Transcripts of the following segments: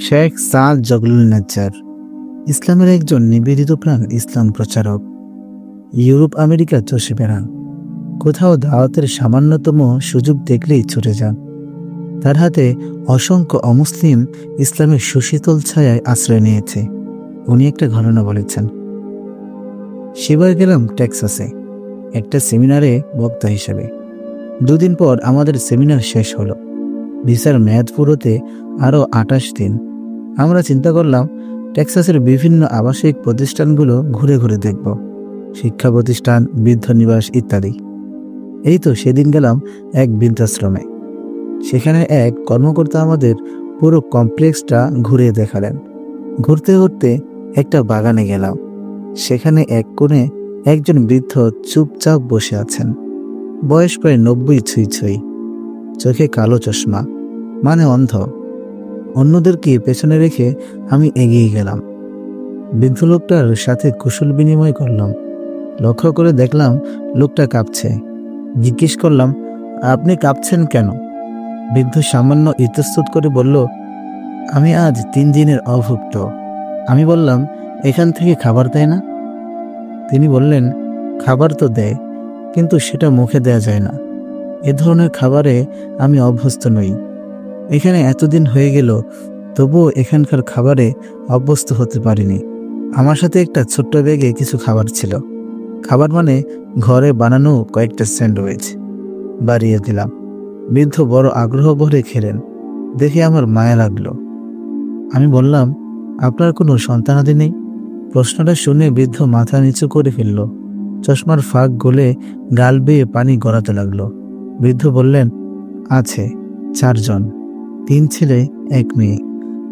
শেখ সাদ জগলুল নেচ্চার ইসলামের একজন নিবেদিত প্রাণ ইসলাম প্রচারক। ইউরোপ আমেরিকা চষে বেড়ান, কোথাও দাওয়াতের সামান্যতম সুযোগ দেখলেই ছুটে যান। তার হাতে অসংখ্য অমুসলিম ইসলামের সুশীতল ছায়ায় আশ্রয় নিয়েছে। উনি একটা ঘটনা বলেছেন, সেবার গেলাম টেক্সাসে একটা সেমিনারে বক্তা হিসেবে। দুদিন পর আমাদের সেমিনার শেষ হলো। ভিসার মেয়াদ পুরোতে আরও 28 দিন। আমরা চিন্তা করলাম টেক্সাসের বিভিন্ন আবাসিক প্রতিষ্ঠানগুলো ঘুরে ঘুরে দেখব, শিক্ষা প্রতিষ্ঠান, বৃদ্ধ নিবাস ইত্যাদি। এই তো সেদিন গেলাম এক বৃদ্ধাশ্রমে। সেখানে এক কর্মকর্তা আমাদের পুরো কমপ্লেক্সটা ঘুরে দেখালেন। ঘুরতে ঘুরতে একটা বাগানে গেলাম। সেখানে এক কোণে একজন বৃদ্ধ চুপচাপ বসে আছেন। বয়স প্রায় 90 ছুঁই ছুঁই, চোখে কালো চশমা, মানে অন্ধ। অন্যদেরকে পেছনে রেখে আমি এগিয়ে গেলাম। বৃদ্ধ লোকটার সাথে কুশল বিনিময় করলাম। লক্ষ্য করে দেখলাম লোকটা কাঁপছে। জিজ্ঞেস করলাম, আপনি কাঁপছেন কেন? বৃদ্ধ সামান্য ইতস্তত করে বলল, আমি আজ 3 দিনের অভুক্ত। আমি বললাম, এখান থেকে খাবার দেয় না? তিনি বললেন, খাবার তো দেয়, কিন্তু সেটা মুখে দেয়া যায় না। এ ধরনের খাবারে আমি অভ্যস্ত নই। এখানে এতদিন হয়ে গেল, তবুও এখানকার খাবারে অভ্যস্ত হতে পারিনি। আমার সাথে একটা ছোট্ট ব্যাগে কিছু খাবার ছিল। খাবার মানে ঘরে বানানো কয়েকটা স্যান্ডউইচ। বাড়িয়ে দিলাম। বৃদ্ধ বড় আগ্রহ ভরে খেলেন। দেখে আমার মায়া লাগলো। আমি বললাম, আপনার কোনো সন্তানাদি নেই? প্রশ্নটা শুনে বৃদ্ধ মাথা নিচু করে ফেলল। চশমার ফাঁক গলে গাল বেয়ে পানি গড়াতে লাগলো। বৃদ্ধ বললেন, আছে 4 জন, 3 ছেলে 1 মেয়ে।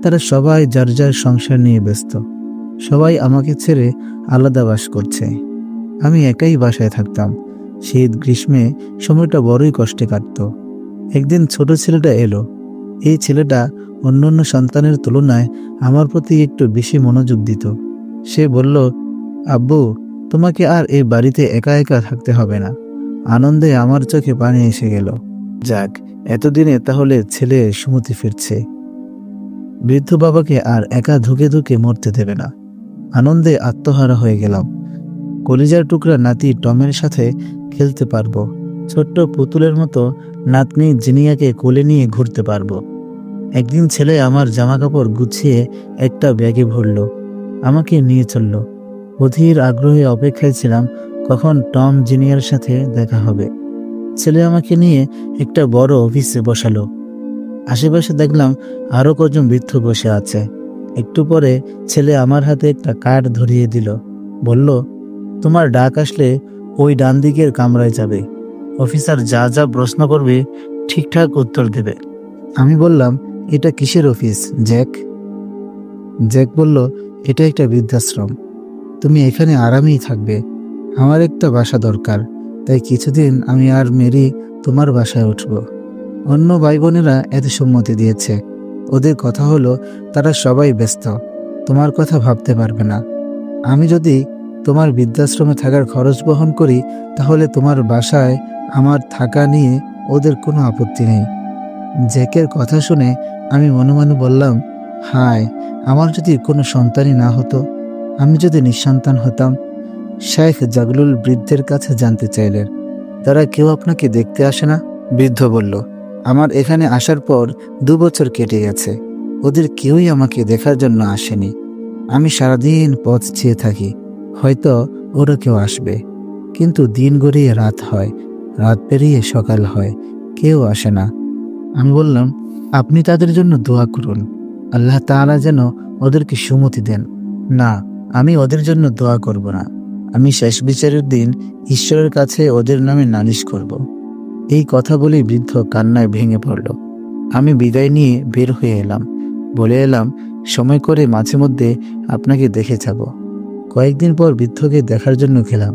তারা সবাই যার যার সংসার নিয়ে ব্যস্ত। সবাই আমাকে ছেড়ে আলাদা বাস করছে। আমি একাই বাসায় থাকতাম। শীত গ্রীষ্মে সময়টা বড়ই কষ্টে কাটত। একদিন ছোট ছেলেটা এলো। এই ছেলেটা অন্যান্য সন্তানের তুলনায় আমার প্রতি একটু বেশি মনোযোগ দিত। সে বলল, আব্বু, তোমাকে আর এই বাড়িতে একা একা থাকতে হবে না। আনন্দে আমার চোখে পানি এসে গেল। যাক, এতদিনে তাহলে ছেলে সুমতি ফিরছে। বৃদ্ধ বাবাকে আর একা ধুকে ধুকে মরতে দেবে না। আনন্দে আত্মহারা হয়ে গেলাম। কলিজার টুকরা নাতি টমের সাথে খেলতে পারবো। ছোট্ট পুতুলের মতো নাতনি জিনিয়াকে কোলে নিয়ে ঘুরতে পারবো। একদিন ছেলে আমার জামা কাপড় গুছিয়ে একটা ব্যাগে ভরল, আমাকে নিয়ে চলল। অধীর আগ্রহে অপেক্ষায় ছিলাম কখন টম জিনিয়ার সাথে দেখা হবে। ছেলে আমাকে নিয়ে একটা বড় অফিসে বসালো। আশেপাশে দেখলাম আরো কজন বৃদ্ধ বসে আছে। একটু পরে ছেলে আমার হাতে একটা কার্ড ধরিয়ে দিল। বলল, তোমার ডাক আসলে ওই ডান দিকের কামরায় যাবে। অফিসার যা যা প্রশ্ন করবে ঠিকঠাক উত্তর দেবে। আমি বললাম, এটা কিসের অফিস জ্যাক? জ্যাক বলল, এটা একটা বৃদ্ধাশ্রম। তুমি এখানে আরামেই থাকবে। আমার একটা বাসা দরকার, তাই কিছুদিন আমি আর মেরি তোমার বাসায় উঠব। অন্য ভাই বোনেরা এতে সম্মতি দিয়েছে। ওদের কথা হলো, তারা সবাই ব্যস্ত, তোমার কথা ভাবতে পারবে না। আমি যদি তোমার বৃদ্ধাশ্রমে থাকার খরচ বহন করি, তাহলে তোমার বাসায় আমার থাকা নিয়ে ওদের কোনো আপত্তি নেই। জ্যাকের কথা শুনে আমি মনে মনে বললাম, হায়, আমার যদি কোনো সন্তানই না হতো, আমি যদি নিঃসন্তান হতাম। শেখ জাগলুল বৃদ্ধের কাছে জানতে চাইলেন, তারা কেউ আপনাকে দেখতে আসে না? বৃদ্ধ বলল, আমার এখানে আসার পর 2 বছর কেটে গেছে। ওদের কেউই আমাকে দেখার জন্য আসেনি। আমি সারাদিন পথ চেয়ে থাকি, হয়তো ওরা কেউ আসবে। কিন্তু দিন গড়িয়ে রাত হয়, রাত পেরিয়ে সকাল হয়, কেউ আসে না। আমি বললাম, আপনি তাদের জন্য দোয়া করুন, আল্লাহ তাআলা যেন ওদেরকে সুমতি দেন। না, আমি ওদের জন্য দোয়া করব না। আমি শেষ বিচারের দিন ঈশ্বরের কাছে ওদের নামে নালিশ করব। এই কথা বলে বৃদ্ধ কান্নায় ভেঙে পড়ল। আমি বিদায় নিয়ে বের হয়ে এলাম। বলে এলাম, সময় করে মাঝে মধ্যে আপনাকে দেখে যাব। কয়েকদিন পর বৃদ্ধকে দেখার জন্য গেলাম।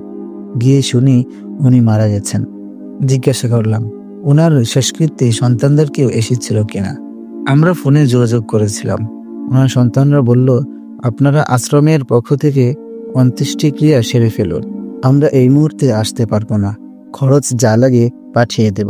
গিয়ে শুনি উনি মারা গেছেন। জিজ্ঞাসা করলাম, ওনার শেষকৃত্যে সন্তানদের কেউ এসেছিল কিনা? আমরা ফোনে যোগাযোগ করেছিলাম। ওনার সন্তানরা বলল, আপনারা আশ্রমের পক্ষ থেকে অন্ত্যেষ্টিক্রিয়া সেরে ফেলুন। আমরা এই মুহূর্তে আসতে পারবো না, খরচ যা লাগে পাঠিয়ে দেব।